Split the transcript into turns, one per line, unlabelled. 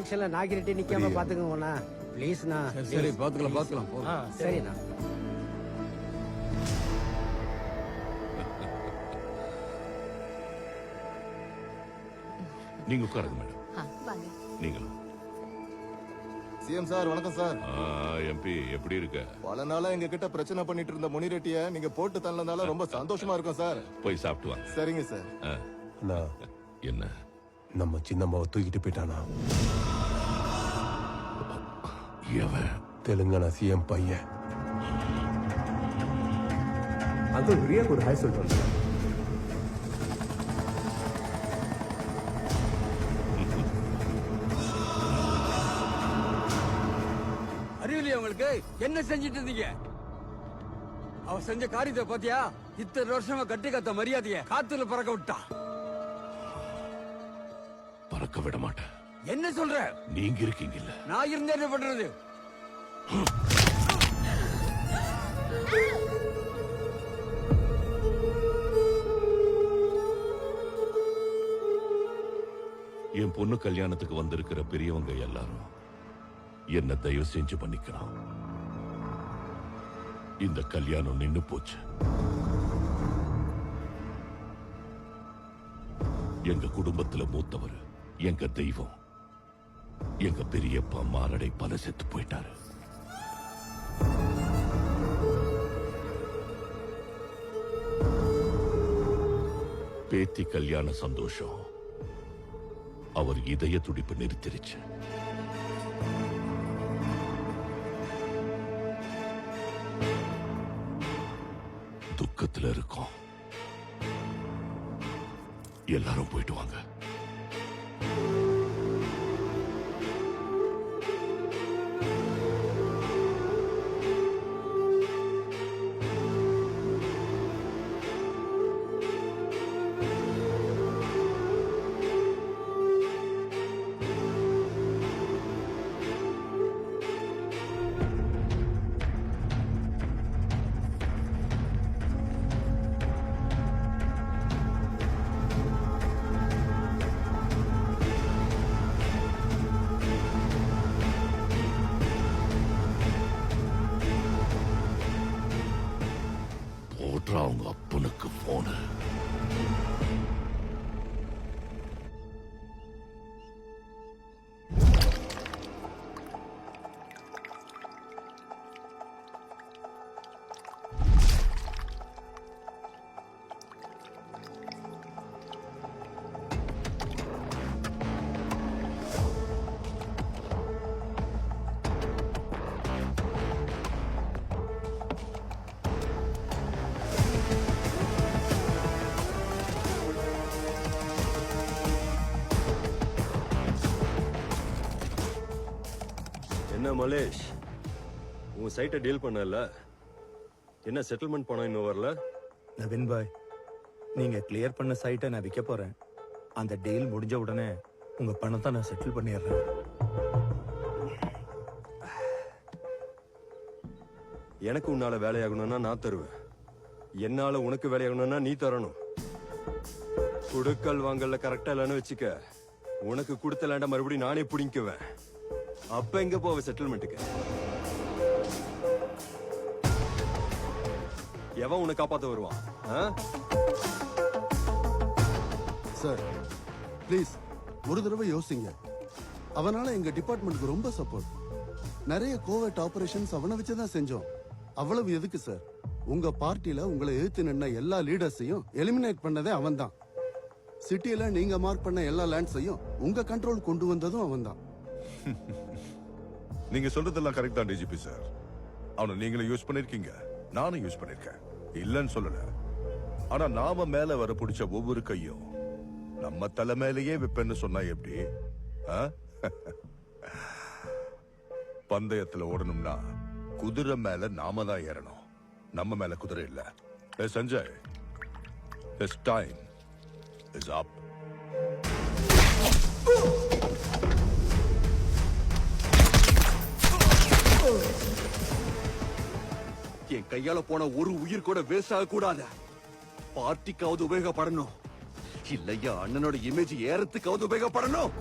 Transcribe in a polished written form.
எலெக்ஷன்ல நாகிரெட்டி நிக்காம பாத்துக்கோண்ணா ப்ளீஸ்ண்ணா.
சரி பாத்துக்கலாம்.
சரிண்ணா.
நீங்க உட்காருங்க மேடம். நீங்களும்.
சிஎம் சார் வணக்கம் சார்.
எம்பி எப்படி இருக்க?
பல நாளா எங்க கிட்ட பிரச்சனை பண்ணிட்டு இருந்த முனிரெட்டிய நீங்க போட்டு தள்ளனால ரொம்ப சந்தோஷமா இருக்கும் சார்.
போய் சாப்பிட்டு வாங்க.
சரிங்க சார்.
என்ன
நம்ம சின்னம்மாவை தூக்கிட்டு போயிட்டானா? தெலுங்கானா சிஎம் பையன்.
அங்கிள் ரியாக்கு ஒரு ஹாய் சொல்லிட்டு வந்தேன்.
அறிவியலையா உங்களுக்கு? என்ன செஞ்சிட்டு இருந்தீங்க? அவ செஞ்ச காரியத்தை பாத்தியா? இத்தனை வருஷமா கட்டி காத்த மரியாதைய காத்துல பறக்க விட்டான்.
பறக்க விட மாட்டேன்.
என்ன சொல்ற?
நீங்க இருக்கீங்க இல்ல?
நான் இருந்தே என்ன பண்றது?
என் பொண்ணு கல்யாணத்துக்கு வந்திருக்கிற பெரியவங்க எல்லாரும் என்ன தயவு செஞ்சு பண்ணிக்கலாம். இந்த கல்யாணம் நின்னு போச்சு. எங்க குடும்பத்துல மூத்தவர், எங்க தெய்வம், எங்க பெரியப்பா மாரடை பல செத்து போயிட்டாரு. பேத்தி கல்யாண சந்தோஷம் அவர் இதய துடிப்பு நிறுத்திருச்சு. துக்கத்துல இருக்கோம். எல்லாரும் போயிட்டு வாங்க. அவங்க அப்பனுக்கு போன
என்ன மலேஷ், உன் சைட்டை டீல் பண்ணல, என்ன செட்டில்மெண்ட் பணம் இன்னும் வரல?
நவீன் பாய், நீங்க கிளியர் பண்ண சைட்டை நான் விற்க போறேன். அந்த டீல் முடிஞ்ச உடனே உங்க பணத்தை நான் செட்டில் பண்ணிடுறேன்.
எனக்கு உன்னால வேலையாகணும்னா நான் தருவேன், என்னால உனக்கு வேலையாகணும்னா நீ தரணும். குடுக்கல் வாங்கல கரெக்டா இல்லைன்னு வச்சுக்க, உனக்கு கொடுத்த லேண்ட மறுபடியும் நானே பிடிக்குவேன். அப்ப எங்க போவ செட்டில்மெண்ட்டுக்கு? எவன் உன்னை காப்பாத்த வருவான்?
சார் ப்ளீஸ் ஒரு தடவை யோசிங்க. அவனால எங்க டிபார்ட்மெண்ட்டுக்கு ரொம்ப சப்போர்ட். நிறைய கோவர்ட் ஆபரேஷன்ஸ் அவனை வச்சுதான் செஞ்சோம். அவ்வளவு எதுக்கு சார்? உங்க பார்ட்டில உங்களை எதிர்த்து நின்ன எல்லா லீடர்ஸையும் எலிமினேட் பண்ணதே அவன் தான். சிட்டியில நீங்க மார்க் பண்ண எல்லா லேண்ட்ஸையும் உங்க கண்ட்ரோல் கொண்டு வந்ததும் அவன் தான்.
நீங்க சொல்றதெல்லாம் கரெக்ட் தான் டிஜிபி சார். அவனை நீங்களும் யூஸ் பண்ணிருக்கீங்க, நானும் யூஸ் பண்ணிருக்கேன், இல்லன்னு சொல்லல. ஆனா நாம மேல வர பிடிச்ச ஒவ்வொரு கையும் நம்ம தலை மேலேயே வைப்பேன்னு சொன்னா எப்படி? பந்தயத்துல ஓடணும்னா குதிரை மேல நாம தான் ஏறணும், நம்ம மேல குதிரை இல்ல. Sanjay, his time is up.
என் கையால போன ஒரு உயிர் கூட வேஸ்ட் ஆக கூடாது. பார்ட்டிக்காவது உபயோகப்படணும், இல்லையா அண்ணனோட இமேஜ் ஏறத்துக்காவது உபயோகப்படணும்.